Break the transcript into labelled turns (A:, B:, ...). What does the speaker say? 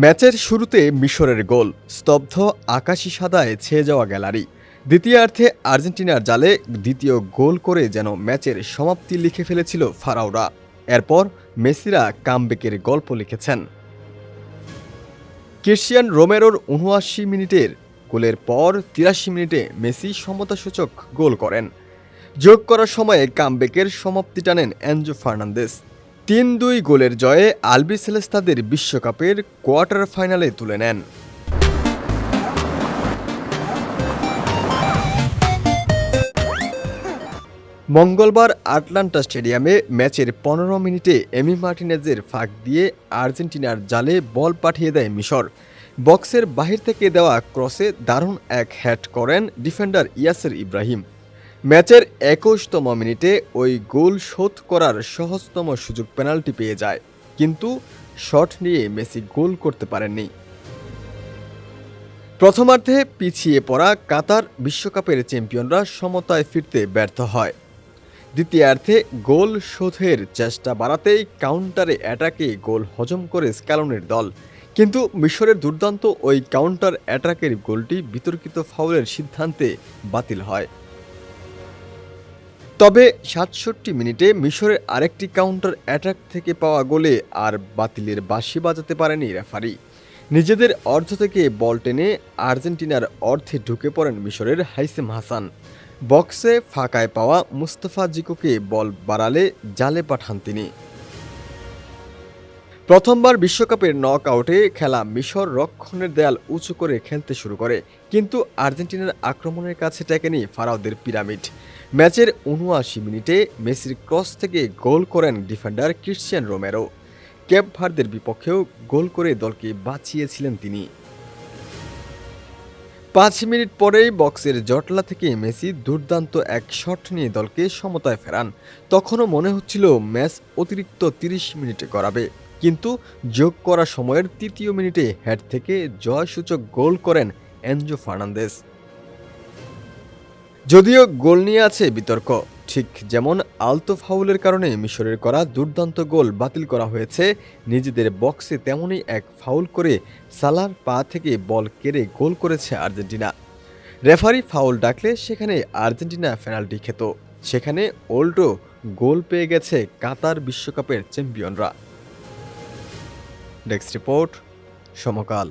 A: ম্যাচের শুরুতে মিশরের গোল, স্তব্ধ আকাশি সাদায় ছেয়ে যাওয়া গ্যালারি। দ্বিতীয়ার্ধে আর্জেন্টিনার জালে দ্বিতীয় গোল করে যেন ম্যাচের সমাপ্তি লিখে ফেলেছিল ফারাওরা। এরপর মেসিরা কামব্যাকের গল্প লিখেছেন। ক্রিশ্চিয়ান রোমেরোর ৭৯ মিনিটের গোলের পর ৮৩ মিনিটে মেসি সমতাসূচক গোল করেন। যোগ করার সময়ে কামব্যাকের সমাপ্তি টানেন এনজো ফার্নান্দেস। ৩-২ গোলের জয়ে আলবিসেলেস্তাদের বিশ্বকাপের কোয়ার্টার ফাইনালে তুলে নেন। মঙ্গলবার আটলান্টা স্টেডিয়ামে ম্যাচের ১৫ মিনিটে এমি মার্টিনেজের ফাঁক দিয়ে আর্জেন্টিনার জালে বল পাঠিয়ে দেয় মিশর। বক্সের বাহির থেকে দেওয়া ক্রসে দারুণ এক হ্যাট করেন ডিফেন্ডার ইয়াসের ইব্রাহিম। ম্যাচের ২১তম মিনিটে ওই গোল শোধ করার সহজতম সুযোগ পেনাল্টি পেয়ে যায়, কিন্তু শট নিয়ে মেসি গোল করতে পারেননি। প্রথমার্ধে পিছিয়ে পড়া কাতার বিশ্বকাপের চ্যাম্পিয়নরা সমতায় ফিরতে ব্যর্থ হয়। দ্বিতীয়ার্ধে গোল শোধের চেষ্টা বাড়াতেই কাউন্টারে অ্যাটাকে গোল হজম করে স্ক্যালোনির দল, কিন্তু মিশরের দুর্দান্ত ওই কাউন্টার অ্যাটাকের গোলটি বিতর্কিত ফাউলের সিদ্ধান্তে বাতিল হয়। তবে ৬৭ মিনিটে মিশরের আরেকটি কাউন্টার অ্যাটাক থেকে পাওয়া গোলে আর বাতিলের বাঁশি বাজাতে পারেনি রেফারি। নিজেদের অর্ধ থেকে বল টেনে আর্জেন্টিনার অর্ধে ঢুকে পড়েন মিশরের হাইসেম হাসান। বক্সে ফাঁকায় পাওয়া মুস্তাফা জিকোকে বল বাড়ালে জালে পাঠান তিনি। প্রথমবার বিশ্বকাপের নক আউটে খেলা মিশর রক্ষণের দেয়াল উঁচু করে খেলতে শুরু করে, কিন্তু আর্জেন্টিনার আক্রমণের কাছে টেকেনি ফারাওদের পিরামিড। ম্যাচের ৭৯ মিনিটে মেসির ক্রস থেকে গোল করেন ডিফেন্ডার ক্রিশ্চিয়ান রোমেরো। কেপ ভার্দের বিপক্ষেও গোল করে দলকে বাঁচিয়েছিলেন তিনি। ৫ মিনিট পরেই বক্সের জটলা থেকে মেসি দুর্দান্ত এক শট নিয়ে দলকে সমতায় ফেরান। তখনও মনে হচ্ছিল ম্যাচ অতিরিক্ত ৩০ মিনিটে গড়াবে, কিন্তু যোগ করা সময়ের ৩য় মিনিটে হেড থেকে জয়সূচক গোল করেন এনজো ফার্নান্দেস। যদিও গোল নিয়ে আছে বিতর্ক, ঠিক যেমন আলতো ফাউলের কারণে মিশরের করা দুর্দান্ত গোল বাতিল করা হয়েছে, নিজেদের বক্সে তেমনই এক ফাউল করে সালার পা থেকে বল কেড়ে গোল করেছে আর্জেন্টিনা। রেফারি ফাউল ডাকলে সেখানে আর্জেন্টিনা পেনাল্টি খেত, সেখানে উল্টো গোল পেয়ে গেছে কাতার বিশ্বকাপের চ্যাম্পিয়নরা। ডেস্ক রিপোর্ট, সমকাল।